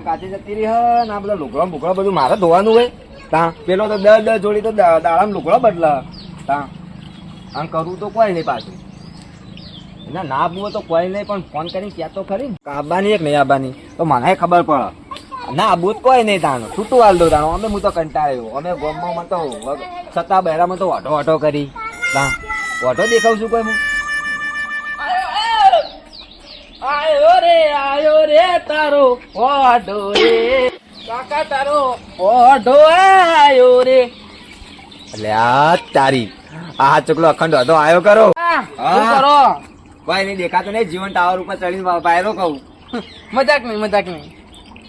ત્યાં કાચી જતી રહી હે ને આ બધા લુગડો બુગડો બધું મારે ધોવાનું હોય ત્યાં પેલો તો 10 જોડી તો દાડામાં લુગડો બદલા ત્યાં આમ કરવું તો કોઈ નહીં પાછું ના ના આબુ તો કોઈ નહીં પણ ફોન કરીને ક્યાં તો ખરી આબાની એક નહીં આબાની તો મને ખબર પડે ના આબુ જ કોઈ નહીં તાનો છૂટું હાલ દો તાનો અમે હું તો કંટાળ્યો અમે ગોમમાં તો છતાં બહેરામાં તો ઓટો ઓટો કરી ત્યાં ઓટો દેખાવ છું કોઈ હું આયો રે તારો ઓઢો રે કાકા તારો ઓઢો આયો રે એટલે આ તારી આ ચકલો અખંડ હતો આયો કરો કરો કોઈ નહીં દેખાતું નહીં જીવન ટાવર ઉપર ચડીને પાયરો કહું મજાક નહીં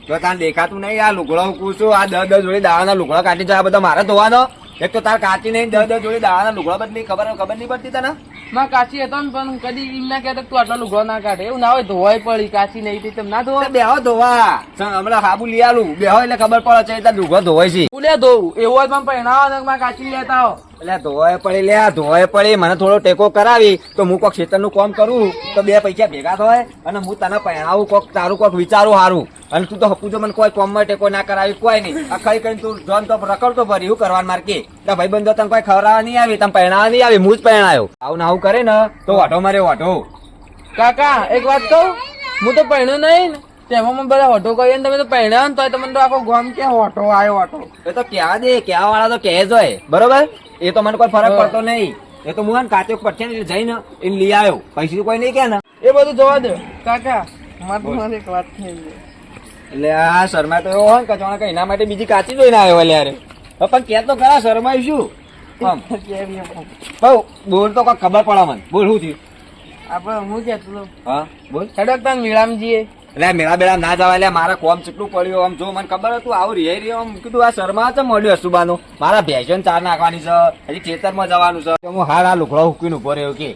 તો તાર દેખાતું નહીં આ લુગડો કૂશું આ 10 જોડી દાવાના લુગડા કાઢી જાય બધા મારે ધોવાનો એક તો તાર કાચી નહીં 10 જોડી દાવાના લુગડા બદલી ખબર નહીં પડતી તને માં કાચી હતો ને પણ કદી એમ ના કહેતો તું આટલો લુગડો ના કાઢે એવું ના હોય ધોવાય પડી કાચી નહીં તેમ ના ધોવા બેહો ધોવા હમણાં હાબુ લઈ આલું બેહો એટલે ખબર પડે છે તાર લુગડો ધોવાય છે ઉલે ધોવું એવું હોય પણ પહેણાવો માં કાચી લેતા હો એટલે ધોવાય પડી લે ધોવાય પડી મને થોડો ટેકો કરાવી તો હું કોક ખેતરનું કામ કરું તો 2 પૈસા ભેગા થાય અને હું તને પહેણાવું કોક તારું કોક વિચારું સારું અને તું તો હપુ મને કોઈ કોમમાં ટેકો ના કરાવી કોઈ નહીં અખાઈ કરીને તું જોન તો રખડતો ફરી એવું કરવાનું માર કે ભાઈ બંધો તને કોઈ ખવડાવવા નહીં આવી તમે પહેણાવા નહીં આવી હું જ પહેણાયો આવું ને આવું કરે ને તો વાઢો મારે વાઢો કાકા એક વાત કહું હું તો પહેણ્યો નહીં ને તેમાં બધા હોટો કહીએ ને તમે તો પહેણ્યા ને તો તમને તો આખો ગામ કે હોટો આવ્યો હોટો એ તો કહેવા દે કહેવા વાળા તો કહે જ હોય બરોબર એ તો મને કોઈ ફરક પડતો નહીં એ તો હું કાચો પડશે ને જઈને એ લઈ આવ્યો પૈસા કોઈ નહીં કે ને એ બધું જોવા દો કાકા મારે એક વાત થઈ એટલે આ શર્મા તો એવો હોય ને કચવાણા કઈ એના માટે બીજી કાચી જોઈને આવ્યો યાર પણ કે તો ખરા શરમાય શું બોલ તો કોઈ ખબર પડે મને બોલ શું થયું આપડે હું કેતો હા બોલ સડકતા મેળામાં જઈએ એટલે મેળા બેળા ના જવા એટલે મારા કોમ કેટલું પડ્યું આમ જો મને ખબર હતું આવું રે આમ કીધું આ શર્મા છે મળ્યું હસુબાનું મારા ભેંસો ચાર નાખવાની છે હજી ખેતરમાં જવાનું છે હું હાર આ લુકડો હુકીને ઉભો રહ્યો કે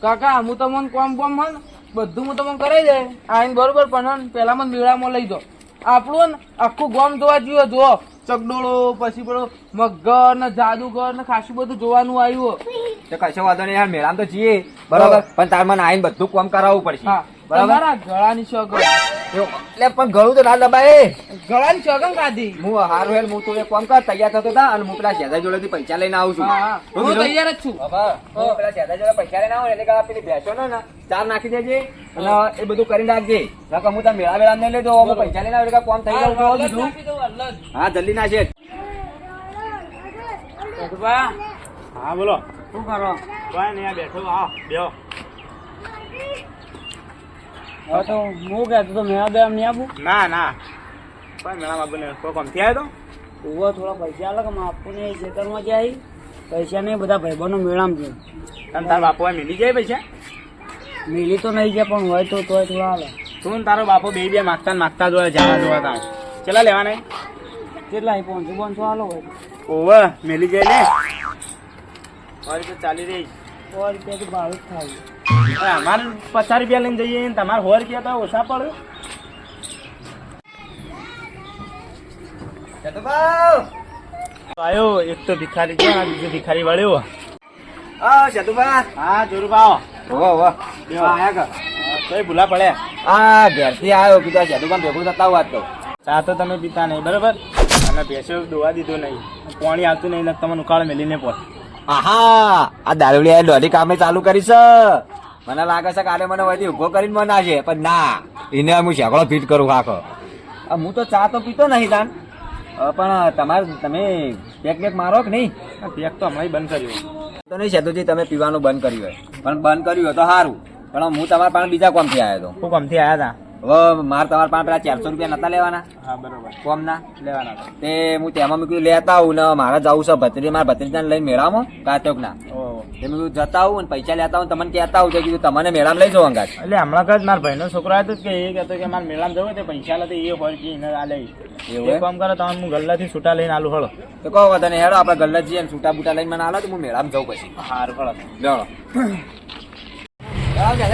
કાકા હું તો મને કોમ હન બધું હું તમને કરાઈ જાય આઈને બરોબર પણ પેલા મને મેળામાં લઈ જાઓ આપણું ને આખું ગામ જોવા જોઈએ જો ચકડોળો પછી પેલો મગર ને જાદુગર ને ખાસું બધું જોવાનું આવ્યું તો કશો વાંધો નહીં યાર મેળામાં તો જઈએ બરાબર પણ તાર મને આઈને બધું કામ કરાવવું પડશે બરાબર ગળાની શોગન એટલે પણ ગળું તો ના દબાય ગળાની શોગન કાઢી હું હારું હેલ હું તો એક કામ કર તૈયાર થતો હતા અને હું પેલા શેદા જોડેથી પૈસા લઈને આવું છું હું તૈયાર જ છું પેલા શેદા જોડે પૈસા લઈને આવું એટલે કે પેલી ભેંસો ને ચાર નાખી દેજે અને એ બધું કરીને રાખજે હું ત્યાં મેળા વેળા નહીં લેજો હું પૈસા લઈને આવે કામ થઈ ગયું હા જલ્દી ના છે હા બોલો શું કરો કોઈ નહીં બેઠો આવો બેહો તો હું કહેતો તો મેળા બે નહીં આપું ના ના કોઈ મેળા બાબુ કોઈ કમથી આવ્યો તો ઉભો થોડા પૈસા આલો કે આપુને ખેતરમાં જાય પૈસા નહીં બધા ભાઈબંધો મેળામાં છે અને તારા બાપુ મિલી જાય પૈસા મિલી તો નહીં જાય પણ હોય તો તોય થોડા હાલે તું ને તારો બાપુ બે માગતા જોડે જવા જોવા તા ચેલા લેવાના કેટલા 500 હાલો હોય ઓવે મિલી જાય ને મારી તો ચાલી રહી 100 રૂપિયાથી ભાવ થાય અમારે 50 રૂપિયા લઈને જઈએ ને તમારે 100 રૂપિયા તો ઓછા પડે આવ્યો એક તો ભિખારી છે અને બીજો ભિખારી વળ્યો હા શતુભા હા જોરુભા વાહ આયા કર કઈ ભૂલા પડ્યા હા ઘેરથી આવ્યો કીધા શતુભા ભેગું થતા વાત તો ચા તો તમે પીતા નહીં બરાબર અને ભેંસો દોવા દીધો નહીં પાણી આવતું નહીં ને તમે ઉકાળ મેલીને પોત આહા આ દારૂડિયા દોઢી કામે ચાલુ કરી છે મને લાગે છે કાલે મને વધી ઉભો કરીને બનાવશે પણ ના એને હું શેકડો ફીટ કરું આખો હું તો ચા તો પીતો નહીં તાન પણ તમે પેક મારો કે નહીં પેક તો હમણાં બંધ કર્યું તો નહીં સેતુજી તમે પીવાનું બંધ કર્યું હોય પણ બંધ કર્યું હોય તો સારું પણ હું તમારા પાસે બીજા કોમથી આવ્યો હતો હું કોમથી આવ્યા હવે મારે તમારા પાસે પેલા 400 રૂપિયા નતા લેવાના હતા હા બરોબર કોમના લેવાના તે હું તેમાં મેં કીધું લેતા આવું ને મારે જવું છે મારા ભત્રીજાને લઈને મેળામાં કાચોક ના એ મેં કીધું જતા આવું ને પૈસા લેતા આવું તમને કહેતા આવું છે કીધું તમને મેળામાં લઈ જાઓ અંગાત એટલે હમણાં કદ મારા ભાઈનો છોકરો આવ્યો કે એ કહેતો કે મારે મેળામાં જવું તે પૈસા લે એ હોય કે એને આ લઈ એવું કામ કરો તમે હું ગલ્લાથી છૂટા લઈને આલું હળો તો કહો તને હેડો આપણે ગલ્લા જઈએ છૂટા બૂટા લઈને મને આલો તો હું મેળામાં જઉં પછી સારું હળો લેવડો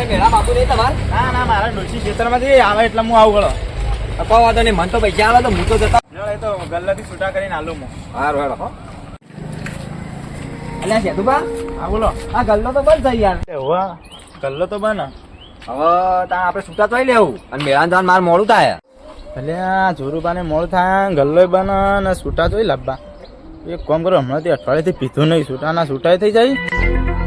મેળા બાપુ નહીં તમારે ના ના મારા ડોસી ખેતરમાંથી આવે એટલે હું આવું હળો કહો વાંધો નહીં મને તો પૈસા આલો તો હું તો જતા એ તો ગલ્લાથી છૂટા કરીને આલું હું સારું હેડો હો અલ્યા સેતુભા હા બોલો આ ગલ્લો તો બંધ થઈ યાર હોવા ગલ્લો તો બને હવે ત્યાં આપણે છૂટા થઈ લેવું અને મેળામાં જવાનું મારે મોડું થાય અલ્યા જોરુબાને મોડ થાય ગલ્લોય બને ને છૂટા જોઈ લાવવા. એક કામ કરો હમણાંથી અઠવાડિયેથી પીધું નહીં છૂટાના છૂટાય થઈ જાય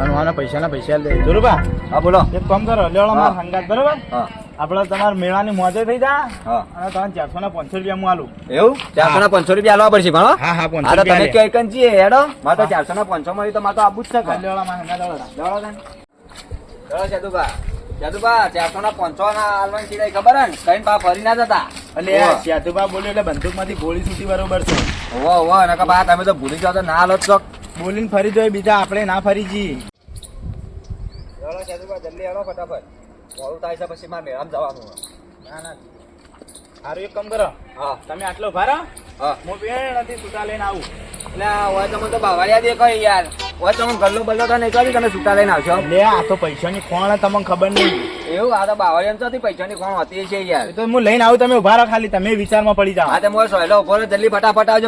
અને આના પૈસા લે. જોરુબા હા બોલો. એક કામ કરો લેવડો માર સંગાત બરોબર. હા આપણે તમારા મેળાની મોજે થઈ જા હા. અને તમને 400 ના 500 રૂપિયા હું આલું. એવું 400 ના 500 રૂપિયા આલવા પડશે પણ હો? હા હા હા તો તમે 500 કયો એકન છીએ હેડો. મારે તો 400 ના 500 મળી તો મારે તો આબુ જ છે કે. લેવડો માર સંગાત લેવડો. ચલો સેતુભા 400 ના 500 ના આલવાની કીધા ખબર હે ને? કઈ પા ફરી ના જતા. એટલે સાધુબા બોલ્યો એટલે બંદૂકમાંથી ગોળી છૂટી બરોબર છે. ઓવો નકા બા તમે તો ભૂલી જાવ તો ના હાલો ચોક. બોલીને ફરી જોઈએ બીજા આપણે ના ફરી જઈએ. ચલો સેતુભા જલ્દી હેડો ફટાફટ. મોડું થાય છે પછી મારે મેળામાં જવાનું. ના ના સારું એક કામ કરો હા તમે આટલો ભારો હા. હું પેણથી છૂટા લઈને આવું. એટલે હોય તમે તો બાવળિયા દે કઈ યાર. હોય તમે ગલ્લો બલ્લો તો નહીં કરી તમે છૂટા લઈને આવશો. લે આ તો પૈસાની કોણ તમને ખબર નહીં. એવું આ તો બાવળિયા તો પૈસાની કોણ હોતી છે યાર. એ તો હું લઈને આવું તમે ઉભા રહો ખાલી તમે વિચારમાં પડી જાઓ. હા તો મોર સોયલો ઉભો રહો જલ્દી ફટાફટ આવજો.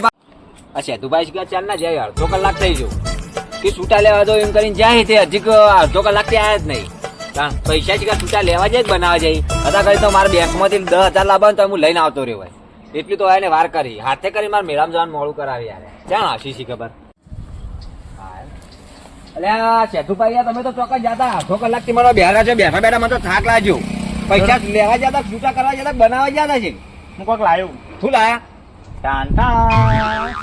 આ સેતુભાઈ કે ચાલ ના જાય અડધો કલાક થઈ ગયો કે છૂટા લેવા દો એમ કરીને જાય તે હજી અડધો કલાક થી આયા જ નહીં. પૈસા છે કે છૂટા લેવા જાય બનાવવા જાય હતા કરી તો મારા બેંકમાંથી 10,000 લાવવાનું તો હું લઈને આવતો રહ્યો ભાઈ. એટલી તો એને વાર કરી હાથે કરી મારે મેળામાં જવાનું મોડું કરાવી યાર. ક્યાં હસી શી ખબર. અલ્યા સેતુભાઈ યાર તમે તો ચોક્કસ જતા અડધો કલાક થી મારા બેઠા છે બેઠા બેઠા મને તો થાક લાગ્યો. પૈસા લેવા જતા છૂટા કરવા જતા બનાવવા જતા છે. હું કોક લાયો શું લાયા? ટાન ટાન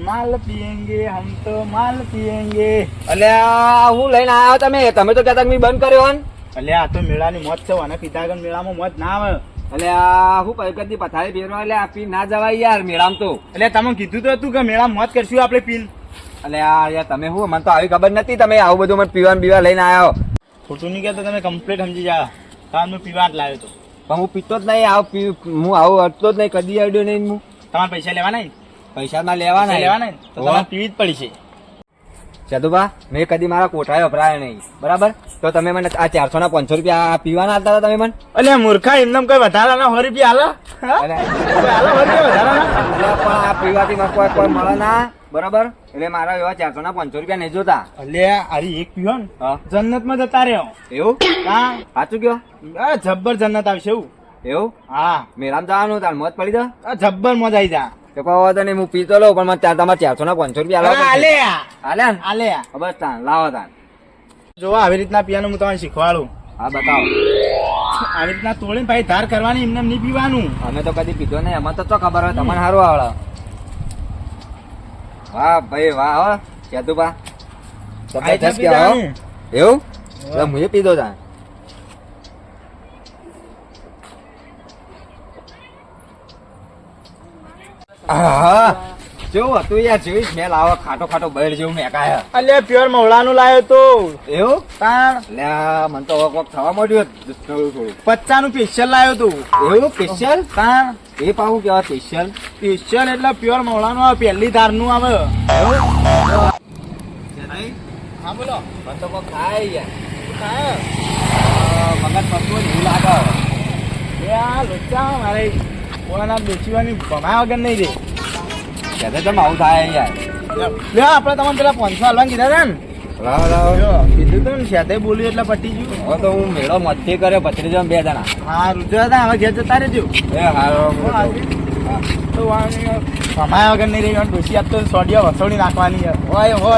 માલ પીએંગે હમ તો માલ પીએંગે. અલ્યા હું લઈને આવ્યો તમે તો કહેતા મેં બંધ કર્યો ને. અલ્યા આ તો મેળાની મોજ છે અને પીધા આગળ મેળામાં મોજ ના આવે. અલ્યા હું કદી પથારી ફેરવા એટલે આપી ના જવાય યાર મેળામાં તો. એટલે તમે કીધું તો હતું કે મેળામાં મોજ કરશું આપણે પીન. અલ્યા યાર તમે હું મને તો આવી ખબર નથી તમે આવું બધું મને પીવા લઈને આવ્યો. ખોટું નહીં કહેતો તમે કમ્પ્લીટ સમજી જાઓ. કારણ હું પીવા જ લાવ્યો હતો. પણ હું પીતો જ નહીં હું આવું અડતો જ નહીં કદી અડ્યો નહીં હું. તમારે પૈસા લેવાના ને? પૈસા ના લેવાના લેવાના ને તો તમારે પીવી જ પડી છે. સદુભા મેં કદી મારા કોઠાએ વપરાય નહીં બરાબર. તો તમે મને આ 400 ના 500 રૂપિયા પીવાના આપતા હતા તમે મને. અલ્યા મૂર્ખા એમને કઈ વધારાના 100 રૂપિયા હાલો. વધારાના પણ આ પીવાથી મારે કોઈ મળે ના બરાબર. એટલે મારા એવા 400 ના 500 રૂપિયા નહીં જોતા. અલ્યા અરે એક પીવો ને જન્નતમાં જતા રહ્યો. એવું હા સાચું કયો? જબ્બર જન્નત આવશે એવું. એવું હા મેળામાં જવાનું તાર મોજ પડી દો. જબ્બર મજા આવી જા. તો કહો તો નહીં હું પીતો લઉં પણ તમારે 400 ના 500 રૂપિયા હાલે ને બસ તાન લાવો તાન. જો આવી રીતના પીવાનું હું તમને શીખવાડું. હા બતાવો. આવી રીતના તોડીને ભાઈ ધાર કરવાની એમને નહીં પીવાનું. અમે તો કદી પીધો નહીં અમને તો ખબર હોય તમને સારું આવડે. વાહ ભાઈ વાહ હો સેતુભા જબરદસ્ત કહેવાય હો. એવું એટલે હું પીધો તા. હા જેવું હતું યાર જેવી સ્મેલ આવે ખાટો ખાટો બહાર જેવું મેકાય. અલ્યા પ્યોર મવડાનું લાયો તો. એવું તાણ એટલે મને તો કોક થવા માંડ્યું થોડું થોડું. 50 નું સ્પેશિયલ લાયો તું. એવું સ્પેશિયલ? તાણ એ પાછું કેવા સ્પેશિયલ? સ્પેશિયલ એટલે પ્યોર મવડાનું આવે પહેલી ધાર નું આવે. હા બોલો. મને તો કોક ખાય યાર. ખાય મગજ પડતું એવું લાગે. એ આ લોચા મારે કોણાના બેચીવાની ભમાય વગર નહીં રે. ત્યારે તમે આવું થાય યાર. લે આપણે તમને પેલા 500 હાલવા કીધા હતા ને. લાવો લાવો. જો કીધું તું ને સાથે બોલ્યું એટલે પટી ગયું. હવે તો હું મેળો મસ્તી કર્યો ભત્રીજો 2 જણા. હા રુદ્ર હતા હવે ઘેર જતા રહેજો. એ હારો તો ભમાય વગર નહીં રહી ડોસી આપ તો સોડિયા વસોડી નાખવાની હોય હો.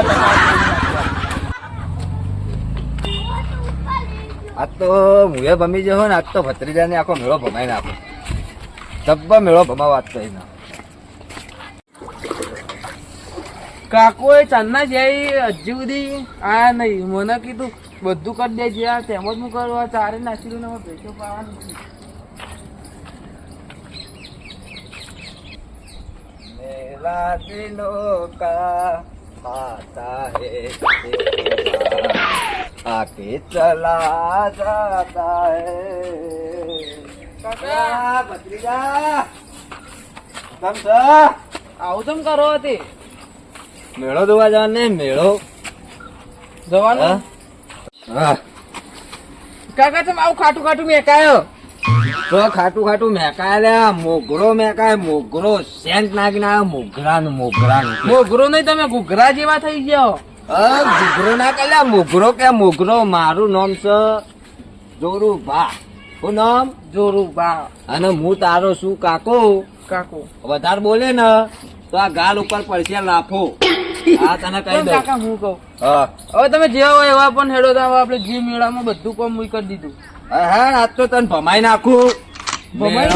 આજ તો મુએ ભમી જવો ને આજ તો ભત્રીજાને આખો મેળો ભમાઈ નાખો. જબ્બર મેળો ભમાવો આજ તો એનો. કાકો એ ચાંદના જાય હજી સુધી આયા નહીં. મને કીધું બધું કરી દે જ્યાં તેમ જ હું કરવા ચારે નાખી દઉં ને પૈસો પાવાનું છે. મેલા દિલો કા आता है आके चला जाता है. કાકા ભત્રીજા કેમ છો? આવું તમ કરો હતી મેળો જોવા જવાનું ને મેળો જવાનું. હા કાકા તમે આવું ખાટું ખાટું મેકાયો. તો ખાટું ખાટું મેકાય લે મોગરો મેકાય મોગરો સેન્ટ નાખીને આવ્યો મોગરાનું મોગરો નહીં તમે ઘૂઘરા જેવા થઈ ગયો. ઘૂઘરો ના કે મોગરો કે મોગરો મારું નામ છે જોરુભા હું નામ જોરુભા અને હું તારો શું કાકો કાકો. વધારે બોલે ને તો આ ગાલ ઉપર પડશે લાફો. હા તને કહી પણ દઉં. કાકા હું કહું હા હવે તમે જેવા હોય એવા પણ હેડો તો હવે આપણે જે મેળામાં બધું કામ મુઈ કરી દીધું. હા આજ તો તને ભમાઈ નાખું. ભમાઈ?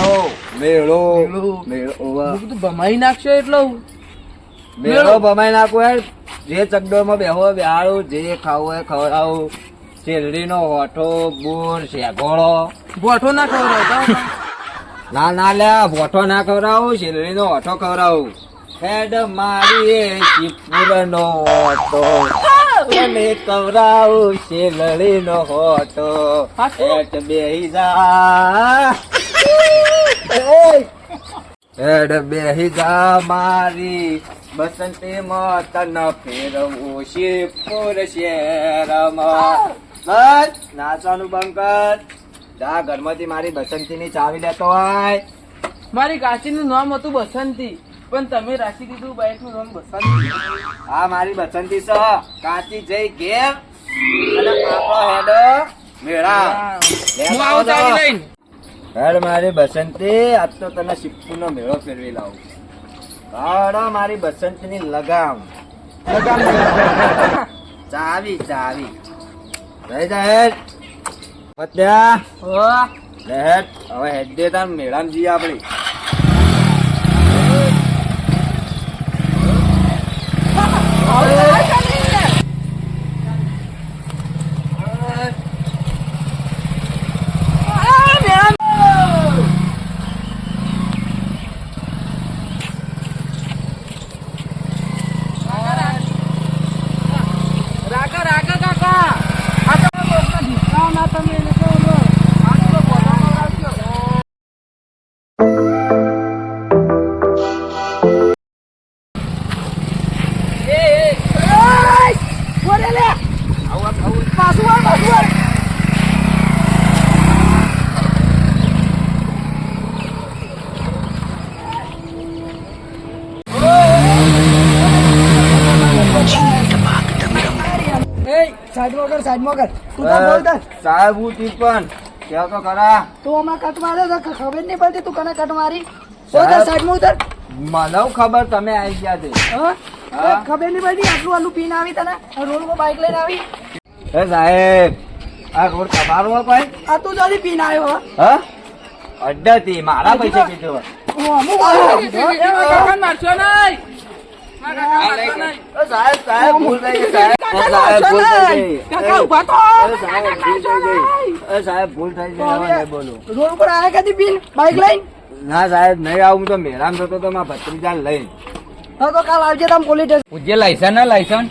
મેળો મેળો. મેળો ઓવા. હું કીધું ભમાઈ નાખશો એટલે મેળો ભમાઈ નાખું યાર. જે ચકડોળમાં બેહો બેહાડું, જે ખાવું હોય ખવડાવું. શેરડીનો હોઠો બોર શેગોળો. ગોઠો ના ખવડાવતા ના ના લ્યા હોઠો ના ખવડાવું, શેરડીનો હોઠો ખવડાવું. હેડ મારી એ શિવપુરનો હોઠો મને ખવડાવું શેરડીનો હોઠો. હેઠ બેહી જા હેડ બેહી જા મારી બસંતીમાં તને ફેરવું શિવપુર શહેરમાં. બસ નાચવાનું બંધ કર. જા ઘરમાંથી મારી બસંતીની ચાવી લેતો હોય. મારી કાચીનું નામ હતું બસંતી પણ તમે રાખી દીધું બાઈક નું નામ બસંતી. આ મારી બસંતી છે. કાચી જઈ ઘેર અને આપણો હેડો મેળા. હું આવું ચાવી લઈને. હેડ મારી બસંતી, આજ તો તને શિવપુરનો મેળો ફેરવી લાવું. હાડો મારી બસંતીની લગામ. ચાવી ચાવી જઈ જા હેડ. પત્યા હો. લે હેડ. હવે હેડ દે તાર મેળામાં જઈએ આપણે. રાકા રાકા કાકા આ તો કોકના ઢીસકાઓ ના તમે એને કહો છો. આ તો બોલાવો રાખ્યો. સાહેબ હું તી પણ કેવો તો ખરા. ખબર નહીં પડતી તું કને કટ મારી. સાહેબ, મને ખબર તમે આવી ગયા છે. હા? ખબર નહીં પડતી આટલું આટલું પીને આવી તને રોડ પર બાઈક લઈને આવી. એ સાહેબ આ રોડ તમારો હોય કોઈ? આ તું જલ્દી પીને આવ્યો. હા અડ્ડાથી મારા પૈસા કીધું. મારશો નહીં. સાહેબ સાહેબ ભૂલ થઈ ગઈ સાહેબ. સાહેબ ભૂલ થઈ ગઈ. કાકા ઉભા તો. સાહેબ ભૂલ થઈ ગઈ. સાહેબ ભૂલ થઈ ગઈ. હવે નહીં બોલું. રોડ ઉપર આયા કદી પીને બાઈક લઈને. ના સાહેબ નહીં આવું. તો મેરામ થતો તો મારા ભત્રીજાને લઈને. હા તો કાલ આવજે તમે પોલીસ સ્ટેશન. પૂછે લાયસન્સ ના લાયસન્સ?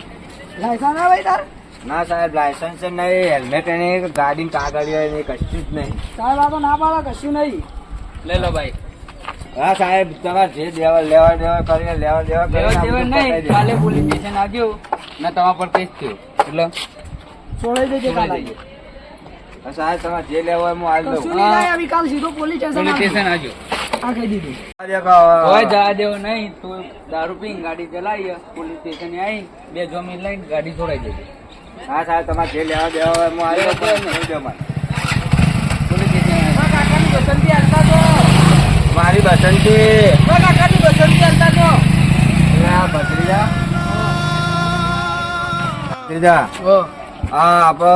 લાયસન્સ ના ભાઈ તાર. ના સાહેબ લાયસન્સ નહીં, હેલ્મેટ નહીં, ગાડી કાગળિયા નહીં, કશું જ નહીં. સાહેબ આ તો ના પાડે કશું નહીં. લઈ લો ભાઈ. હા સાહેબ તમારે જે દેવા લેવા દેવા કરીને લેવા દેવા કરીને કાલે પોલીસ સ્ટેશન આવ્યો ને તમારા પર કેસ થયો એટલે છોડાઈ દેજે કાલે. હા, સાહેબ તમારે જે લેવા હોય હું આવી દઉં. કશું નહીં લાય, આવી કાલ સીધો પોલીસ સ્ટેશન આવજો. આ કહી દીધું. હવે જવા દેવો નહીં તો દારૂ પીને ગાડી ચલાવી પોલીસ સ્ટેશન આવી 2 જમીન લઈને ગાડી છોડાઈ દેજો. હા સાહેબ તમારે જે લેવા દેવા હોય હું આવી દઉં. નહીં દઉં મારે. પોલીસ સ્ટેશન કાકાની બસંતી હાલતા તો. મારી બસંતી કાકાની બસંતી હાલતા તો. ભત્રીજા ભત્રીજા હો. હા આપડે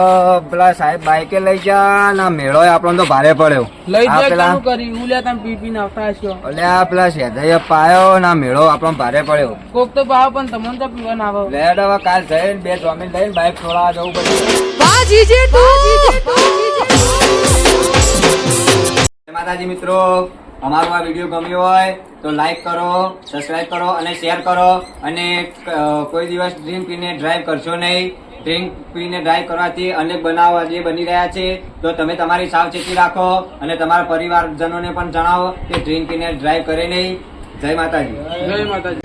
પેલા સાહેબ બાઈકે લઈ ગયા ના મેળો આપણને તો ભારે પડ્યો. લઈ આ જાય પેલા કાનું કરી ઉલ્યા તમે પી પીને આવતા હશો. એટલે આ પેલા શેધાઈએ પાયો ના મેળો આપણને ભારે પડ્યો. કોક તો ભાવ પણ તમને તો પીવા ના આવે. લેડ હવે કાલ જઈને 2 જમીન લઈને બાઈક છોડાવવા જવું પડ્યું. માતાજી મિત્રો, અમારો આ વિડીયો ગમ્યો હોય તો લાઈક કરો, સબસ્ક્રાઇબ કરો અને શેર કરો. અને કોઈ દિવસ ડ્રિંક પીને ડ્રાઈવ કરશો નહીં. ડ્રિંક પીને ડ્રાઈવ કરવાથી અનેક બનાવ જે બની રહ્યા છે, તો તમે તમારી સાવચેતી રાખો અને તમારા પરિવારજનોને પણ જણાવો કે ડ્રિંક પીને ડ્રાઈવ કરે નહીં. જય માતાજી. જય માતાજી.